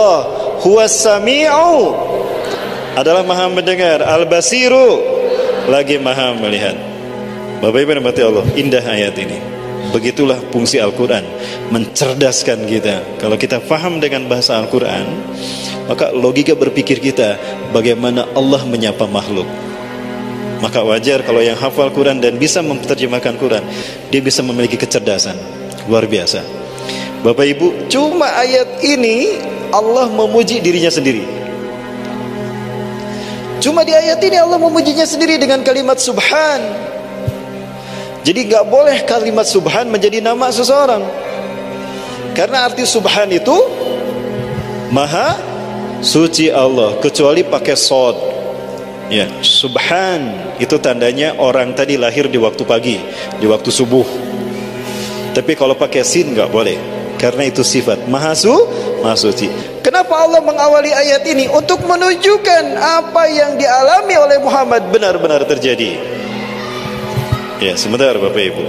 Allah huwas sami'u, adalah maha mendengar, al-basiru, lagi maha melihat. Bapak Ibu yang dirahmati Allah, indah ayat ini. Begitulah fungsi Al-Quran, mencerdaskan kita. Kalau kita faham dengan bahasa Al-Quran, maka logika berpikir kita bagaimana Allah menyapa makhluk. Maka wajar kalau yang hafal Quran dan bisa menerjemahkan Quran, dia bisa memiliki kecerdasan luar biasa. Bapak Ibu, cuma ayat ini Allah memuji dirinya sendiri. Cuma di ayat ini Allah memujinya sendiri dengan kalimat subhan. Jadi gak boleh kalimat subhan menjadi nama seseorang, karena arti subhan itu maha suci Allah, kecuali pakai sod. Ya, subhan itu tandanya orang tadi lahir di waktu pagi, di waktu subuh. Tapi kalau pakai sin nggak boleh, karena itu sifat maha suci. Kenapa Allah mengawali ayat ini? Untuk menunjukkan apa yang dialami oleh Muhammad benar-benar terjadi. Ya, sebentar Bapak Ibu.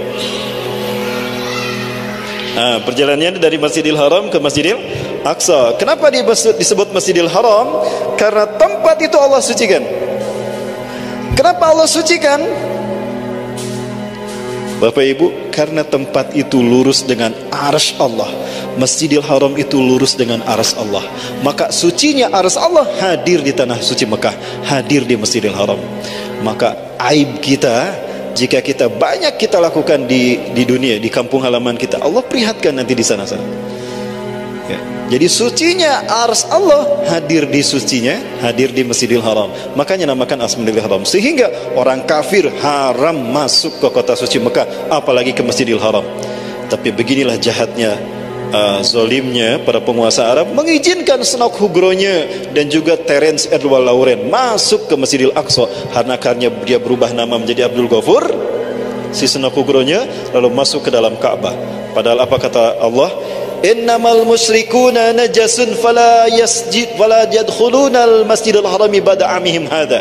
Perjalanannya dari Masjidil Haram ke Masjidil Aqsa. Kenapa disebut Masjidil Haram? Karena tempat itu Allah sucikan. Kenapa Allah sucikan? Bapak Ibu, karena tempat itu lurus dengan arsy Allah. Masjidil Haram itu lurus dengan arsy Allah. Maka sucinya arsy Allah hadir di tanah suci Mekah, hadir di Masjidil Haram. Maka aib kita, jika kita banyak kita lakukan di dunia, di kampung halaman kita, Allah perlihatkan nanti di sana-sana. Ya. Jadi sucinya arsy Allah hadir di sucinya, hadir di Masjidil Haram. Makanya namakan Masjidil Haram. Sehingga orang kafir haram masuk ke kota suci Mekah, apalagi ke Masjidil Haram. Tapi beginilah jahatnya, zolimnya para penguasa Arab, mengizinkan Snok Hugronya dan juga Terence Edward Lauren masuk ke Masjidil Aqsa. Karena dia berubah nama menjadi Abdul Ghafur, si Snok Hugronya, lalu masuk ke dalam Ka'bah. Padahal apa kata Allah? Innamal musyrikuna najasun fala yadkhulunal masjidal harami ba'da amihim hadza.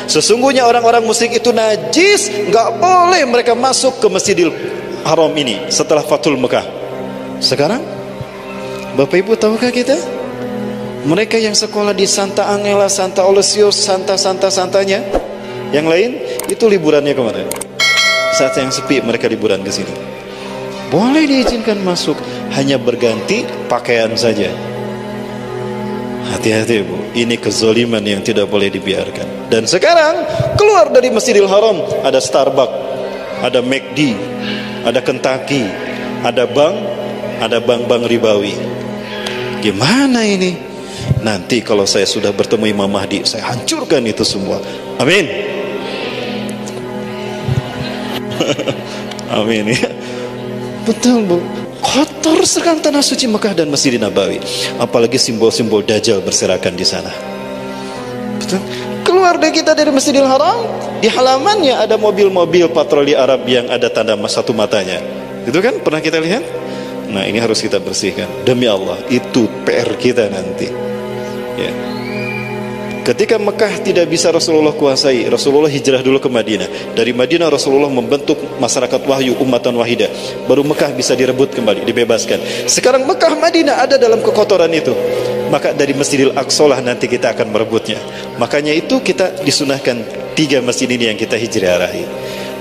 Sesungguhnya orang-orang musyrik itu najis, enggak boleh mereka masuk ke Masjidil Haram ini setelah Fathul Mekah. Sekarang Bapak Ibu tahukah kita, mereka yang sekolah di Santa Angela, Santa Aloysius, santanya yang lain itu liburannya kemana? Saat yang sepi mereka liburan ke sini. Boleh diizinkan masuk, hanya berganti pakaian saja. Hati-hati Bu, ini kezaliman yang tidak boleh dibiarkan. Dan sekarang keluar dari Masjidil Haram ada Starbucks, ada McD, ada Kentucky, ada bank ribawi. Gimana ini? Nanti kalau saya sudah bertemu Imam Mahdi, saya hancurkan itu semua. Amin. Amin ya. Betul Bu, kotor sekarang tanah suci Mekah dan Masjid Nabawi. Apalagi simbol-simbol Dajjal berserakan di sana. Betul. Keluar dari kita dari Masjidil Haram, di halamannya ada mobil-mobil patroli Arab yang ada tanda satu matanya. Itu kan pernah kita lihat? Nah, ini harus kita bersihkan. Demi Allah, itu PR kita nanti. Ya. Ketika Mekah tidak bisa Rasulullah kuasai, Rasulullah hijrah dulu ke Madinah. Dari Madinah Rasulullah membentuk masyarakat wahyu, ummatan wahidah. Baru Mekah bisa direbut kembali, dibebaskan. Sekarang Mekah, Madinah ada dalam kekotoran itu. Maka dari Masjidil Aqsa lah nanti kita akan merebutnya. Makanya itu kita disunahkan 3 masjid ini yang kita hijrahi.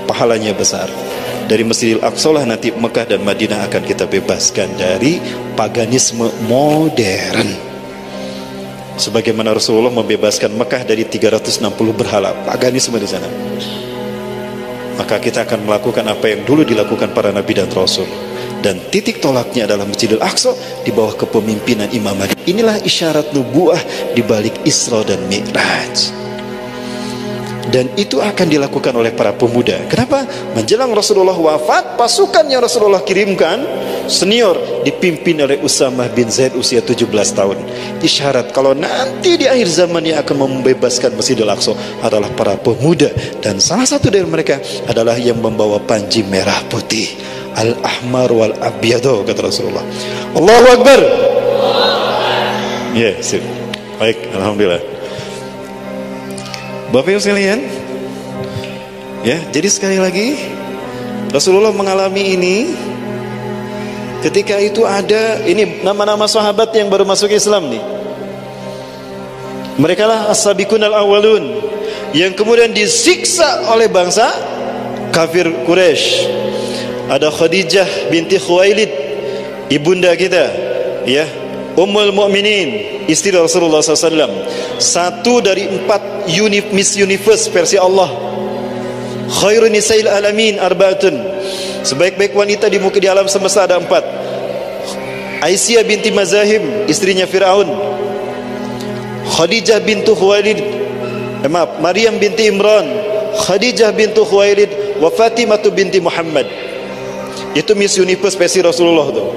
Pahalanya besar. Dari Masjidil Aqsa lah nanti Mekah dan Madinah akan kita bebaskan dari paganisme modern. Sebagaimana Rasulullah membebaskan Mekah dari 360 berhala paganisme di sana. Maka kita akan melakukan apa yang dulu dilakukan para nabi dan rasul. Dan titik tolaknya adalah Masjidil Aqsa di bawah kepemimpinan Imam Mahdi. Inilah isyarat nubuah di balik Isra dan Mi'raj. Dan itu akan dilakukan oleh para pemuda. Kenapa? Menjelang Rasulullah wafat, pasukan yang Rasulullah kirimkan senior dipimpin oleh Usamah bin Zaid usia 17 tahun. Isyarat kalau nanti di akhir zaman yang akan membebaskan Masjidil Aqsa adalah para pemuda. Dan salah satu dari mereka adalah yang membawa panji merah putih, Al-Ahmar wal-Abyado, kata Rasulullah. Allahu Akbar. Ya, sip. Baik, Alhamdulillah. Bapak Ibu sekalian, ya, jadi sekali lagi Rasulullah mengalami ini. Ketika itu ada ini nama-nama sahabat yang baru masuk Islam nih. Mereka lah as-sabiqun al-awwalun yang kemudian disiksa oleh bangsa kafir Quraisy. Ada Khadijah binti Khuwailid, ibunda kita, ya, Ummul Mukminin, istri Rasulullah SAW, satu dari 4 Miss Universe versi Allah. Khairun nisa'il alamin arba'atun, sebaik-baik wanita di muka di alam semesta ada 4. Aisyah binti Mazahim, istrinya Fir'aun. Khadijah bintu Khuwailid, Maryam binti Imran, Khadijah bintu Khuwailid, wa Fatimah binti Muhammad. Itu Miss Universe versi Rasulullah tuh.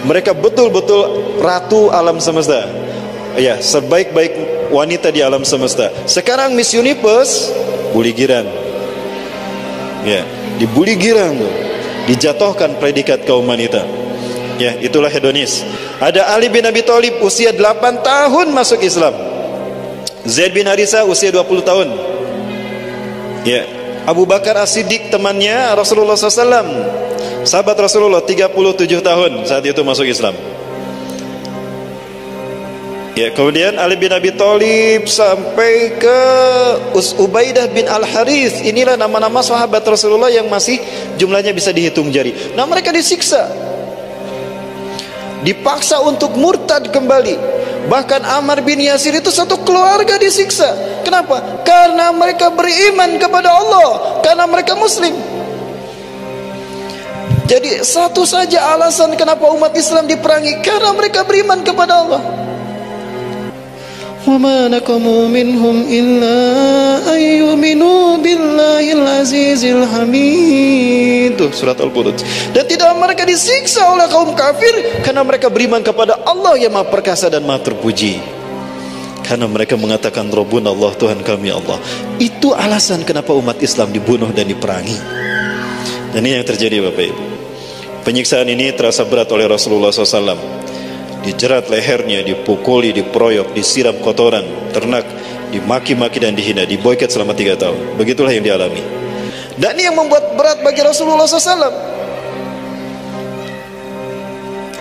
Mereka betul-betul ratu alam semesta, ya, sebaik-baik wanita di alam semesta. Sekarang Miss Universe bully girang, ya, dibully girang tuh, dijatuhkan predikat kaum wanita, ya, itulah hedonis. Ada Ali bin Abi Thalib, usia 8 tahun masuk Islam. Zaid bin Harithah usia 20 tahun, ya. Abu Bakar As-Siddiq, temannya Rasulullah SAW, sahabat Rasulullah, 37 tahun saat itu masuk Islam. Ya, kemudian Ali bin Abi Thalib sampai ke Ubaidah bin Al-Harith. Inilah nama-nama sahabat Rasulullah yang masih jumlahnya bisa dihitung jari. Nah, mereka disiksa, dipaksa untuk murtad kembali. Bahkan Ammar bin Yasir itu satu keluarga disiksa. Kenapa? Karena mereka beriman kepada Allah, karena mereka muslim. Jadi satu saja alasan kenapa umat Islam diperangi, karena mereka beriman kepada Allah. Wa ma naqamu minhum illa ayyuminu billahil azizil hamid. Surat Al-Buruj. Dan tidak mereka disiksa oleh kaum kafir karena mereka beriman kepada Allah yang Maha Perkasa dan Maha Terpuji. Karena mereka mengatakan Rabbuna Allah, Tuhan kami Allah. Itu alasan kenapa umat Islam dibunuh dan diperangi. Dan ini yang terjadi Bapak Ibu. Penyiksaan ini terasa berat oleh Rasulullah SAW. Dijerat lehernya, dipukuli, diproyok, disiram kotoran ternak, dimaki-maki dan dihina, diboikot selama 3 tahun. Begitulah yang dialami. Dan ini yang membuat berat bagi Rasulullah SAW.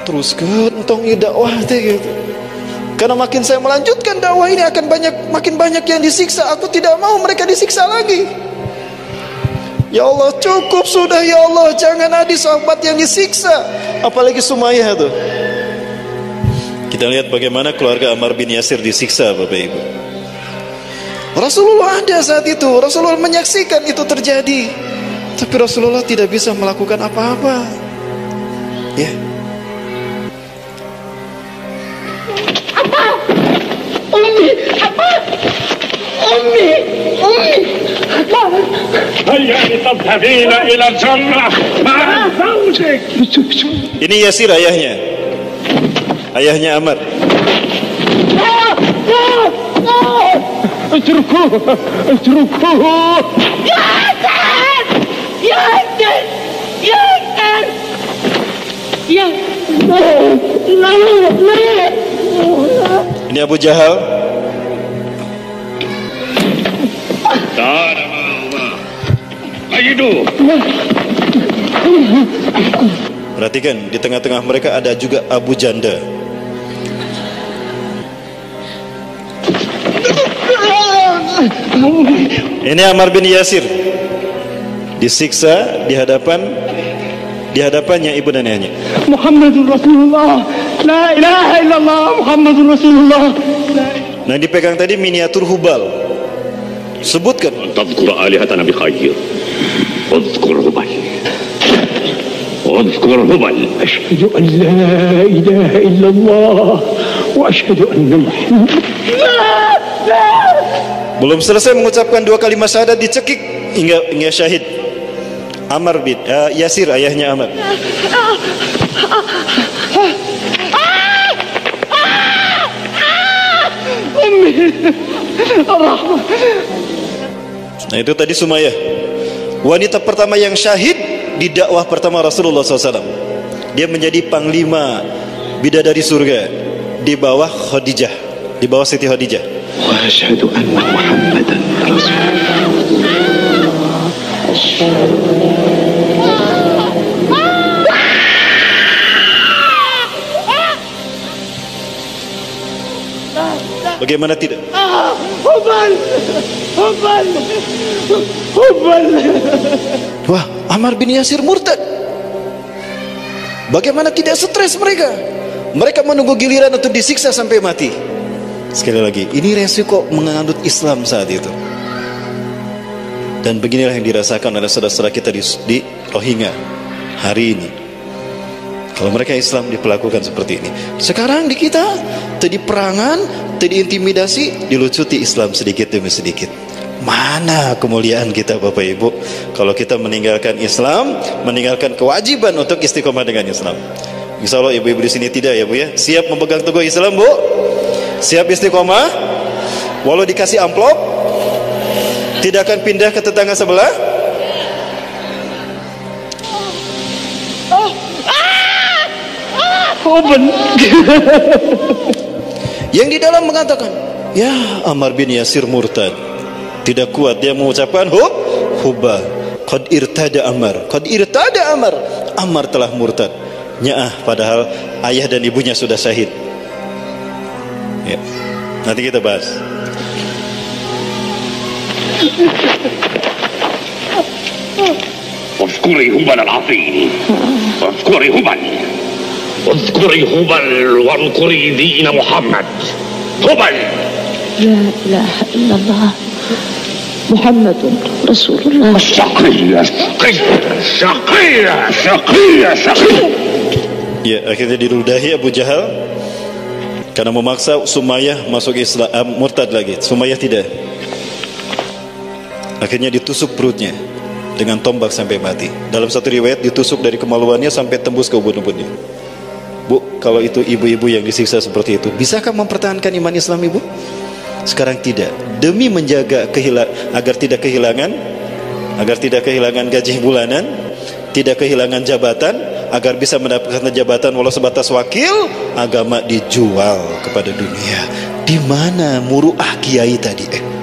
Teruskan entong dakwah gitu. Karena makin saya melanjutkan dakwah ini akan makin banyak yang disiksa. Aku tidak mau mereka disiksa lagi. Ya Allah, cukup sudah ya Allah, jangan ada sahabat yang disiksa, apalagi Sumayyah tuh. Kita lihat bagaimana keluarga Ammar bin Yasir disiksa Bapak Ibu. Rasulullah ada saat itu, Rasulullah menyaksikan itu terjadi, tapi Rasulullah tidak bisa melakukan apa-apa. Ya. Ini Yasir ayahnya, ayahnya Ammar. Ini Abu Jahal. Perhatikan, di tengah-tengah mereka ada juga Abu Janda. Ini Ammar bin Yasir disiksa di hadapannya ibu dan ayahnya. Muhammadur Rasulullah, la ilaha illallah, Muhammadur Rasulullah. Nah, dipegang tadi miniatur Hubal. Sebutkan. Tadhkur alihatana bi khair. Udhkur Hubal. Udhkur Hubal. Asyhadu an la ilaha illallah wa asyhadu anna Muhammad. Belum selesai mengucapkan 2 kalimat syahadat dicekik hingga syahid. Ammar bin Yasir, ayahnya Ammar. Nah, itu tadi Sumayyah, wanita pertama yang syahid di dakwah pertama Rasulullah SAW. Dia menjadi panglima bidadari surga di bawah Khadijah, di bawah Siti Khadijah. Wa asyhadu anna Muhammadan Rasulullah. Bagaimana tidak? Hubal. Wah, Ammar bin Yasir murtad. Bagaimana tidak stres mereka? Mereka menunggu giliran untuk disiksa sampai mati. Sekali lagi, ini resiko menganut Islam saat itu. Dan beginilah yang dirasakan oleh saudara-saudara kita di Rohingya hari ini. Kalau mereka Islam diperlakukan seperti ini. Sekarang di kita tadi perangan, tadi intimidasi, dilucuti Islam sedikit demi sedikit. Mana kemuliaan kita Bapak Ibu kalau kita meninggalkan Islam, meninggalkan kewajiban untuk istiqomah dengan Islam. Insya Allah ibu-ibu di sini tidak ya Bu ya. Siap memegang teguh Islam Bu? Siap istiqomah? Walau dikasih amplop, tidak akan pindah ke tetangga sebelah? Yang di dalam mengatakan, ya Ammar bin Yasir murtad. Tidak kuat dia mengucapkan hubba. Qad irtada Ammar. Qad irtada Ammar. Ammar telah murtad. Nyaah, padahal ayah dan ibunya sudah syahid. Ya. Nanti kita bahas. اذكري هبل العظيم اذكري هبل اذكري هبل واذكري دين محمد هبل لا إله إلا الله محمد رسول الله شقية شقية شقية شقية. Ya, akhirnya diludahi Abu Jahal karena memaksa Sumayyah masuk Islam, murtad lagi. Sumayyah tidak. Akhirnya ditusuk perutnya dengan tombak sampai mati. Dalam satu riwayat ditusuk dari kemaluannya sampai tembus ke ubun-ubunnya. Bu, kalau itu ibu-ibu yang disiksa seperti itu, bisakah mempertahankan iman Islam ibu? Sekarang tidak. Demi menjaga agar tidak kehilangan gaji bulanan, tidak kehilangan jabatan, agar bisa mendapatkan jabatan walau sebatas wakil, agama dijual kepada dunia. Di mana muruah kiai tadi?